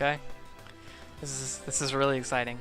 Okay. This is really exciting.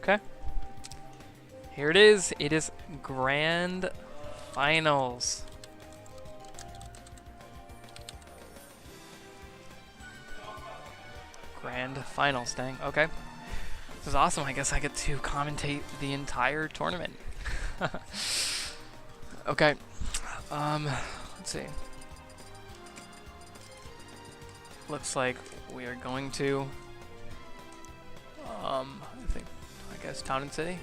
Okay. Here it is. It is Grand Finals. Grand Finals, dang. Okay. This is awesome. I guess I get to commentate the entire tournament. Okay. Let's see. Looks like we are going to I guess Town and City.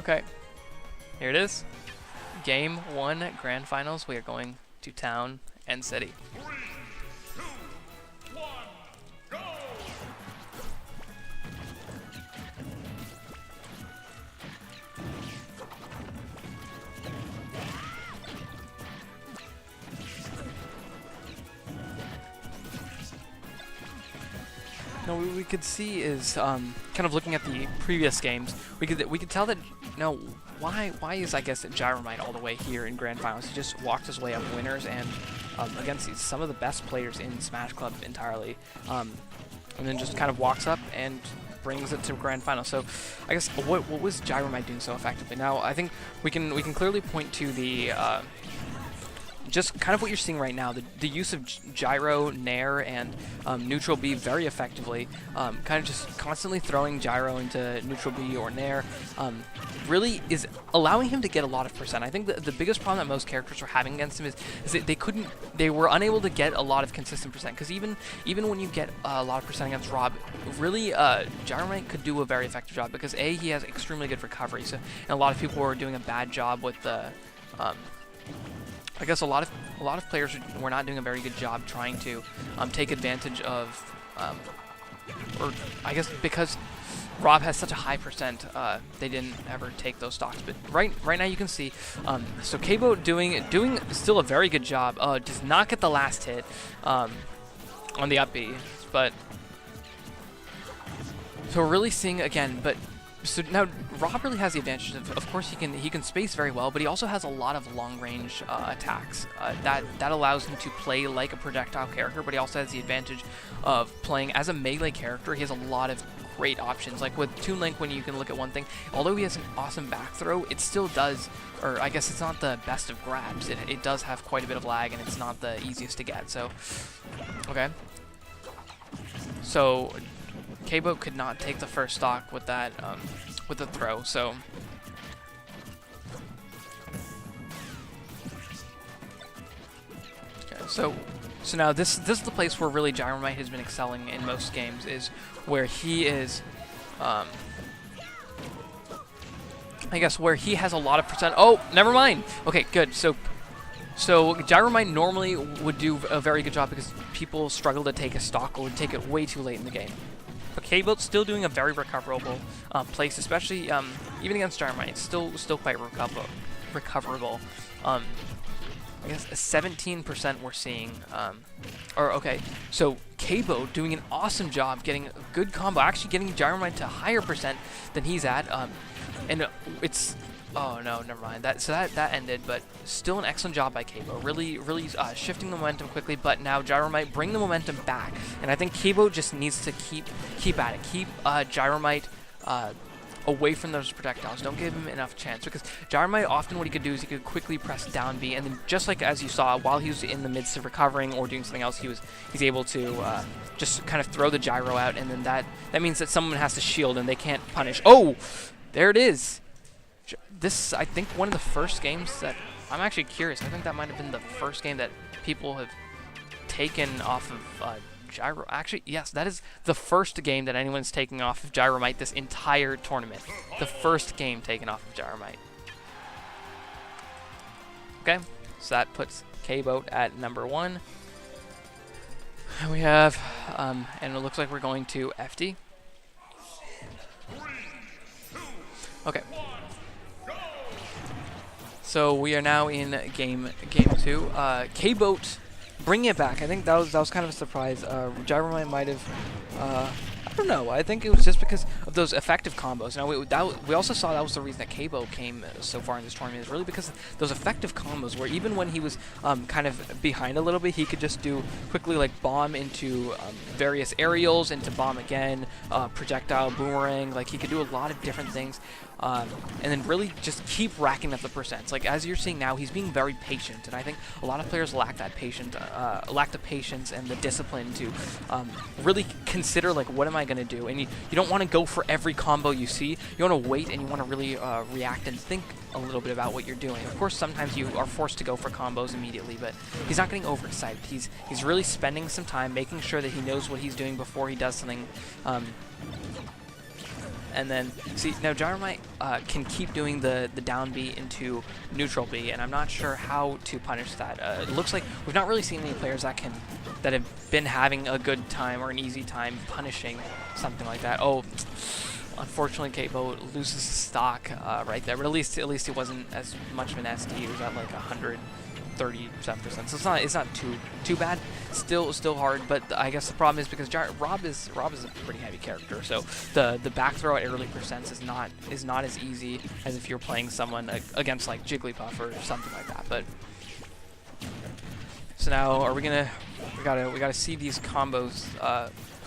Okay. Here it is. Game 1 Grand Finals. We are going to Town and City. 3, 2, 1, go! No, what we could see is kind of looking at the previous games. We could tell that why is I guess GYROMIGHT all the way here in Grand Finals. He just walked his way up winners and against some of the best players in Smash Club entirely, and then just kind of walks up and brings it to Grand Final. So I guess what was GYROMIGHT doing so effectively? Now I think we can clearly point to the just kind of what you're seeing right now, the use of gyro, nair, and neutral B very effectively, kind of just constantly throwing gyro into neutral B or nair, really is allowing him to get a lot of percent. I think the biggest problem that most characters were having against him is that they were unable to get a lot of consistent percent, because even when you get a lot of percent against R.O.B, really GYROMIGHT could do a very effective job, because A, he has extremely good recovery, so, and a lot of people were doing a bad job with the I guess a lot of players were not doing a very good job trying to take advantage of, or I guess because R.O.B has such a high percent, they didn't ever take those stocks. But right now you can see, so K-Bo doing still a very good job. Does not get the last hit on the up B, but so we're really seeing again, but. So now R.O.B really has the advantage of course he can space very well, but he also has a lot of long range attacks that allows him to play like a projectile character, but he also has the advantage of playing as a melee character. He has a lot of great options, like with Toon Link. When you can look at one thing, although he has an awesome back throw, it still does, or I guess it's not the best of grabs. It does have quite a bit of lag, and it's not the easiest to get. So okay, so K-Bo could not take the first stock with that, with the throw, so. Okay, so now this is the place where really GYROMIGHT has been excelling in most games, is where he is, I guess where he has a lot of percent. Oh, never mind. Okay, good. So GYROMIGHT normally would do a very good job because people struggle to take a stock or would take it way too late in the game. But K-Bo's still doing a very recoverable place, especially even against GYROMIGHT. It's still quite recoverable. I guess a 17% we're seeing. Or okay, so K-Bo doing an awesome job getting a good combo, actually getting GYROMIGHT to a higher percent than he's at. And it's oh no, never mind. That ended, but still an excellent job by K-Bo. Really shifting the momentum quickly, but now GYROMIGHT bring the momentum back, and I think K-Bo just needs to keep at it, keep GYROMIGHT away from those projectiles. Don't give him enough chance, because GYROMIGHT often what he could do is he could quickly press down B, and then just like as you saw, while he was in the midst of recovering or doing something else, he's able to just kind of throw the gyro out, and then that means that someone has to shield and they can't punish. Oh, there it is. This, I think, one of the first games that I'm actually curious. I think that might have been the first game that people have taken off of gyro. Actually, yes, that is the first game that anyone's taking off of GYROMIGHT this entire tournament. The first game taken off of GYROMIGHT. Okay, so that puts K-Bo at number 1. And we have, and it looks like we're going to FD. Okay. So we are now in game 2. K-Boat bringing it back. I think that was kind of a surprise. GYROMIGHT might have. I don't know. I think it was just because of those effective combos. Now we also saw that was the reason that K-Boat came so far in this tournament, is really because of those effective combos where even when he was kind of behind a little bit, he could just do quickly like bomb into various aerials, into bomb again, projectile, boomerang. Like he could do a lot of different things. And then really just keep racking up the percents. Like as you're seeing now, he's being very patient, and I think a lot of players lack that lack the patience and the discipline to really consider like, what am I going to do? And you don't want to go for every combo you see. You want to wait, and you want to really react and think a little bit about what you're doing. Of course, sometimes you are forced to go for combos immediately, but he's not getting overexcited. He's really spending some time making sure that he knows what he's doing before he does something. And then, see, now GYROMIGHT can keep doing the down B into neutral B, and I'm not sure how to punish that. It looks like we've not really seen any players that have been having a good time or an easy time punishing something like that. Oh, unfortunately, K-Boat loses his stock right there, but at least it wasn't as much of an SD. It was at like 137%, so it's not too bad. Still hard, but I guess the problem is because R.O.B is a pretty heavy character, so the back throw at early percents is not as easy as if you're playing someone against like Jigglypuff or something like that. But so now we gotta see these combos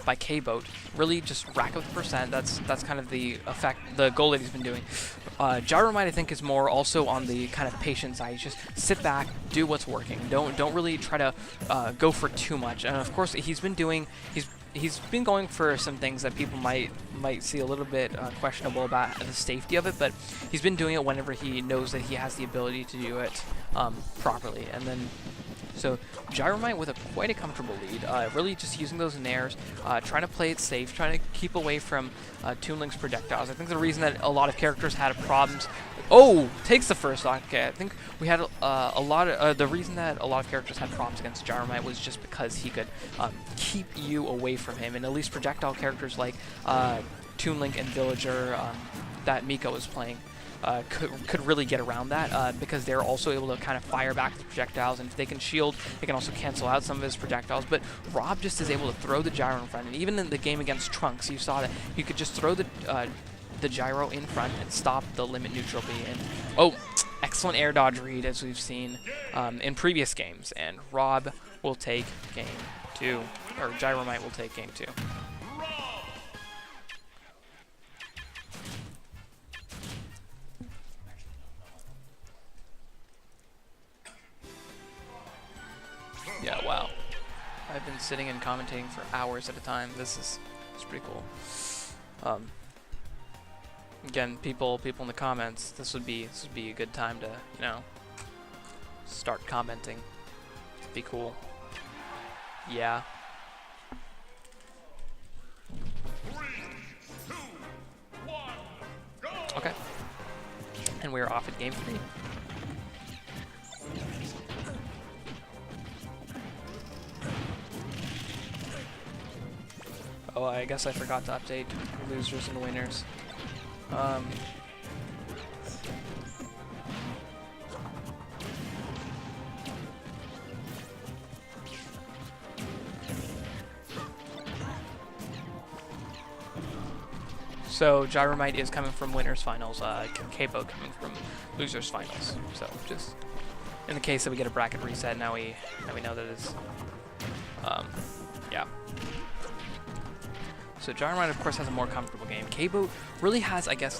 by K-Boat really just rack up the percent. That's kind of the goal that he's been doing. GYROMIGHT, I think, is more also on the kind of patient side. Just sit back, do what's working. Don't really try to go for too much. And of course, he's been going for some things that people might see a little bit questionable about the safety of it, but he's been doing it whenever he knows that he has the ability to do it properly. And then so GYROMIGHT with quite a comfortable lead, really just using those nairs, trying to play it safe, trying to keep away from Toon Link's projectiles. I think the reason that a lot of characters had problems. Oh, takes the first stock. Okay, I think we had a lot of the reason that a lot of characters had problems against GYROMIGHT was just because he could keep you away from him, and at least projectile characters like Toon Link and Villager that Miko was playing could really get around that because they're also able to kind of fire back the projectiles, and if they can shield, they can also cancel out some of his projectiles. But R.O.B just is able to throw the gyro in front, and even in the game against Trunks, you saw that you could just throw the gyro in front and stop the limit neutral B. And oh, excellent air dodge read as we've seen in previous games, and R.O.B will take game 2, or GYROMIGHT will take game 2. Yeah, wow. I've been sitting and commentating for hours at a time. It's pretty cool. Again, people in the comments, this would be a good time to, start commenting. It'd be cool. Yeah. 3, 2, 1, go! Okay. And we're off at game 3. Oh, I guess I forgot to update losers and winners. So GYROMIGHT is coming from winners finals, K-Boat coming from losers finals. So just in the case that we get a bracket reset, now we know that it's yeah. So GYROMIGHT, of course, has a more comfortable game. K-Boat really has, I guess,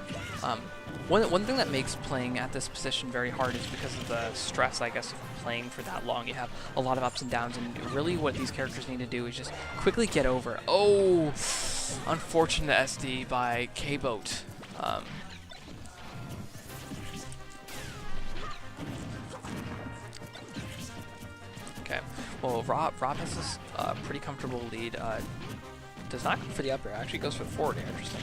one thing that makes playing at this position very hard is because of the stress, I guess, of playing for that long. You have a lot of ups and downs, and really what these characters need to do is just quickly get over. Oh, unfortunate SD by K-Boat. Okay, well, R.O.B has this pretty comfortable lead. Does not go for the up air, actually goes for the forward air. Interesting.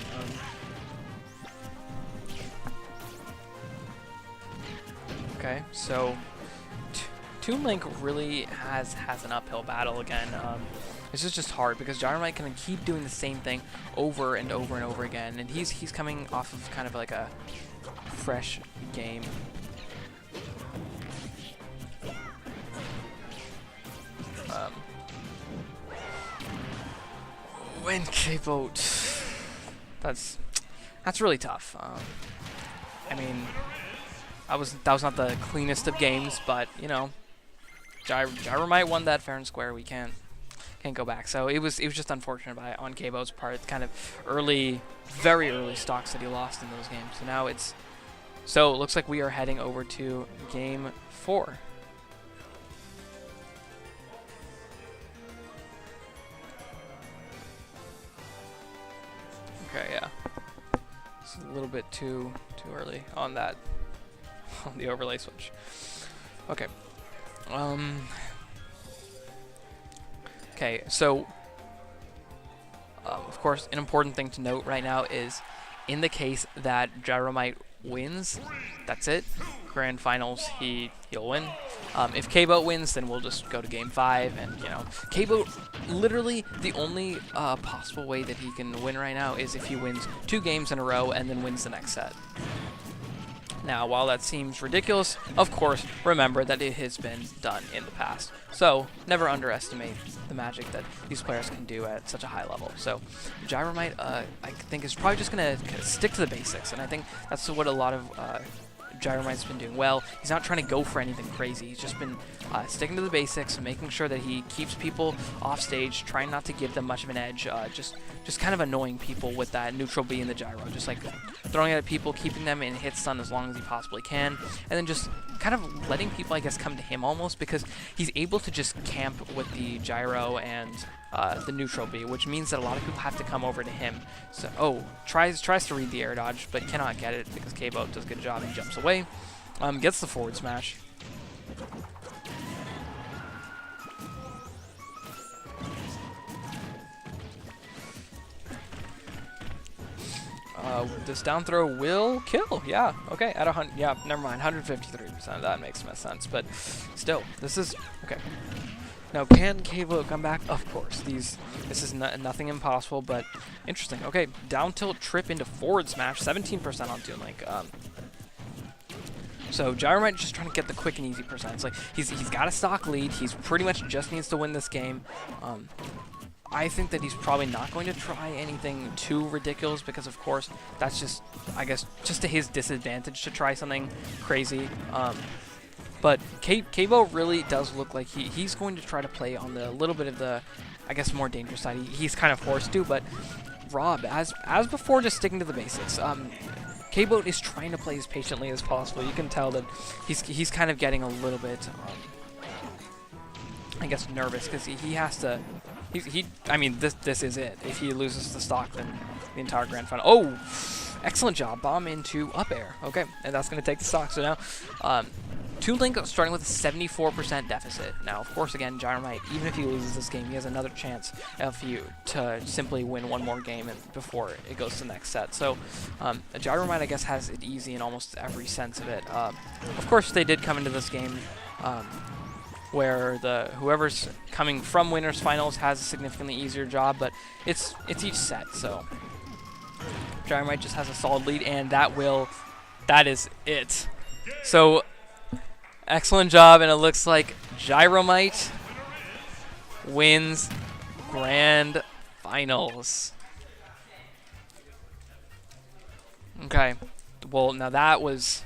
Okay, so Toon Link really has an uphill battle again. This is just hard because GYROMIGHT can keep doing the same thing over and over and over again, and he's coming off of kind of like a fresh game. win K-Boat. That's really tough. I mean, that was not the cleanest of games, but you know, GYROMIGHT won that fair and square. We can't go back. So it was just unfortunate on K-Boat's part. Kind of very early stocks that he lost in those games. So now it looks like we are heading over to game 4. Okay, yeah. It's a little bit too early on that on the overlay switch. Okay. Okay, so of course, an important thing to note right now is, in the case that GYROMIGHT wins, that's it. Grand finals, he'll win. If K-Boat wins, then we'll just go to game 5, and you know, K-Boat, literally the only possible way that he can win right now is if he wins 2 games in a row and then wins the next set. Now, while that seems ridiculous, of course, remember that it has been done in the past. So, never underestimate the magic that these players can do at such a high level. So, GYROMIGHT, I think, is probably just going to stick to the basics, and I think that's what a lot of GYROMIGHT's been doing well. He's not trying to go for anything crazy. He's just been sticking to the basics and making sure that he keeps people off stage, trying not to give them much of an edge, just kind of annoying people with that neutral B in the gyro, just like throwing it at people, keeping them in hit stun as long as he possibly can, and then just kind of letting people, I guess, come to him almost, because he's able to just camp with the gyro and the neutral B, which means that a lot of people have to come over to him. So, tries to read the air dodge, but cannot get it because K-Boat does a good job and jumps away. Gets the forward smash. This down throw will kill. Yeah, okay. At 100, yeah, never mind. 153%. That makes most sense. But still, this is okay. Now, can K-Boat come back? Of course. This is nothing impossible, but interesting. Okay, down tilt trip into forward smash. 17% on Toon Link. So GYROMIGHT just trying to get the quick and easy percents. Like he's got a stock lead. He's pretty much just needs to win this game. I think that he's probably not going to try anything too ridiculous because, of course, that's just, I guess, just to his disadvantage to try something crazy. But K-Boat really does look like he's going to try to play on the little bit of the, I guess, more dangerous side. He's kind of forced to, but R.O.B, as before, just sticking to the basics. K-Boat is trying to play as patiently as possible. You can tell that he's kind of getting a little bit, I guess, nervous because he has to. I mean, this is it. If he loses the stock, then the entire grand final. Oh, excellent job. Bomb into up air. Okay, and that's going to take the stock. So now, Toon Link starting with a 74% deficit. Now, of course, again, GYROMIGHT, even if he loses this game, he has another chance to simply win one more game before it goes to the next set. So, GYROMIGHT, I guess, has it easy in almost every sense of it. Of course, they did come into this game where whoever's coming from winners finals has a significantly easier job, but it's each set. So, GYROMIGHT just has a solid lead, and that is it. So, excellent job, and it looks like GYROMIGHT wins grand finals. Okay, well now that was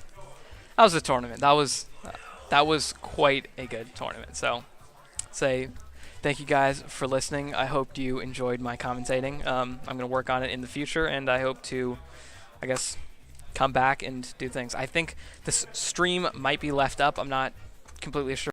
a tournament. That was quite a good tournament. So, say thank you guys for listening. I hope you enjoyed my commentating. I'm gonna work on it in the future, and I hope to, I guess, come back and do things. I think this stream might be left up. I'm not completely sure.